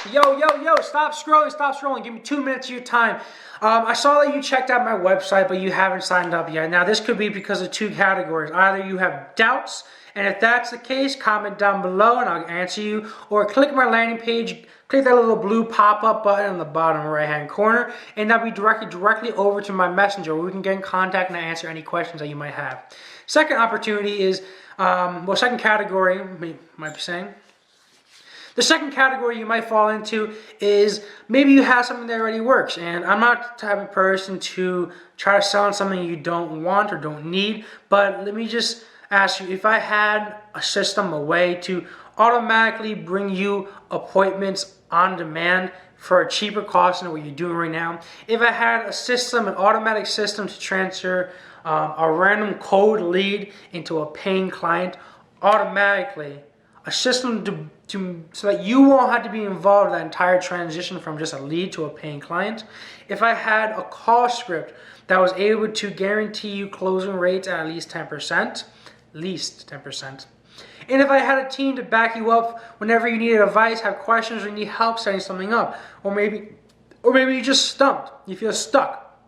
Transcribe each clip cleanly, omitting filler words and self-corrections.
Yo, stop scrolling. Give me 2 minutes of your time. I saw that you checked out my website, but you haven't signed up yet. Now, this could be because of two categories. Either you have doubts, and if that's the case, comment down below and I'll answer you. Or click my landing page, click that little blue pop-up button in the bottom right-hand corner, and that'll be directly over to my messenger where we can get in contact and answer any questions that you might have. Second opportunity is, second category, might be saying. The second category you might fall into is maybe you have something that already works, and I'm not the type of person to try to sell on something you don't want or don't need, but let me just ask you, if I had a system, a way to automatically bring you appointments on demand for a cheaper cost than what you're doing right now, if I had a system, an automatic system to transfer a random cold lead into a paying client automatically, a system so that you won't have to be involved in that entire transition from just a lead to a paying client. If I had a call script that was able to guarantee you closing rates at least 10%, and if I had a team to back you up whenever you need advice, have questions, or need help setting something up, or maybe you're just stumped, you feel stuck,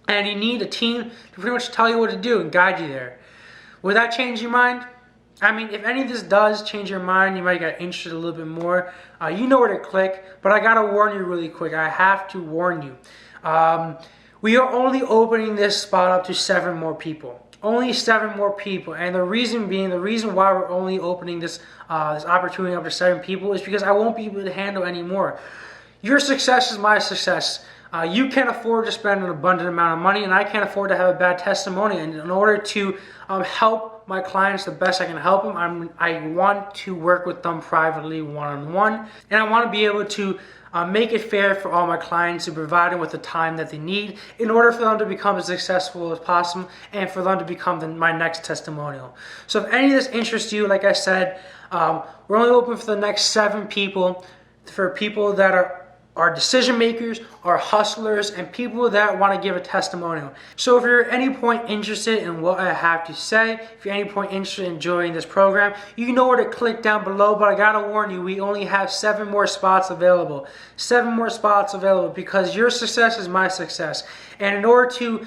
and you need a team to pretty much tell you what to do and guide you there. Would that change your mind? I mean, if any of this does change your mind, you might get interested a little bit more. You know where to click, but I gotta warn you really quick. I have to warn you. We are only opening this spot up to 7 more people. Only 7 more people, and the reason why we're only opening this opportunity up to 7 people is because I won't be able to handle any more. Your success is my success. You can't afford to spend an abundant amount of money, and I can't afford to have a bad testimony. And in order to help my clients the best I can help them, I want to work with them privately, one-on-one, and I want to be able to make it fair for all my clients to provide them with the time that they need in order for them to become as successful as possible and for them to become my next testimonial. So if any of this interests you, like I said, we're only open for the next 7 people, for people that are decision makers, are hustlers, and people that want to give a testimonial. So if you're at any point interested in what I have to say, if you're at any point interested in joining this program, you know where to click down below, but I gotta warn you, we only have 7 more spots available. 7 more spots available because your success is my success. And in order to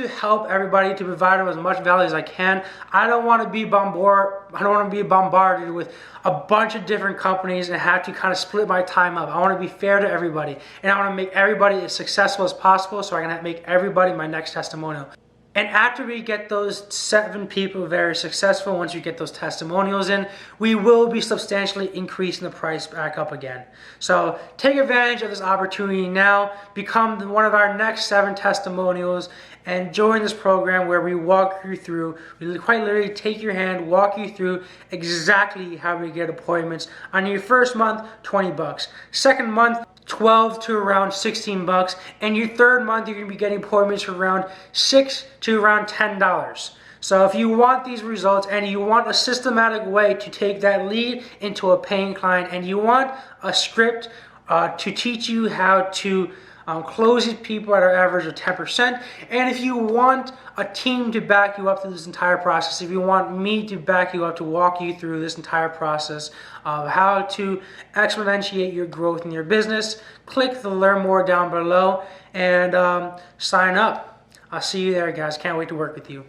help everybody, to provide them as much value as I can, I don't want to be bombarded with a bunch of different companies and have to kind of split my time up. I want to be fair to everybody, and I want to make everybody as successful as possible so I can make everybody my next testimonial. And after we get those 7 people very successful, once you get those testimonials in, we will be substantially increasing the price back up again. So take advantage of this opportunity now, become one of our next 7 testimonials, and join this program where we walk you through, we quite literally take your hand, walk you through exactly how we get appointments. On your first month, $20. Second month, 12 to around 16 bucks, and your third month you're going to be getting appointments for around $6 to around $10. So if you want these results and you want a systematic way to take that lead into a paying client, and you want a script to teach you how to close these people at an average of 10%, and if you want a team to back you up through this entire process, if you want me to back you up to walk you through this entire process of how to exponentiate your growth in your business, click the learn more down below and sign up. I'll see you there, guys. Can't wait to work with you.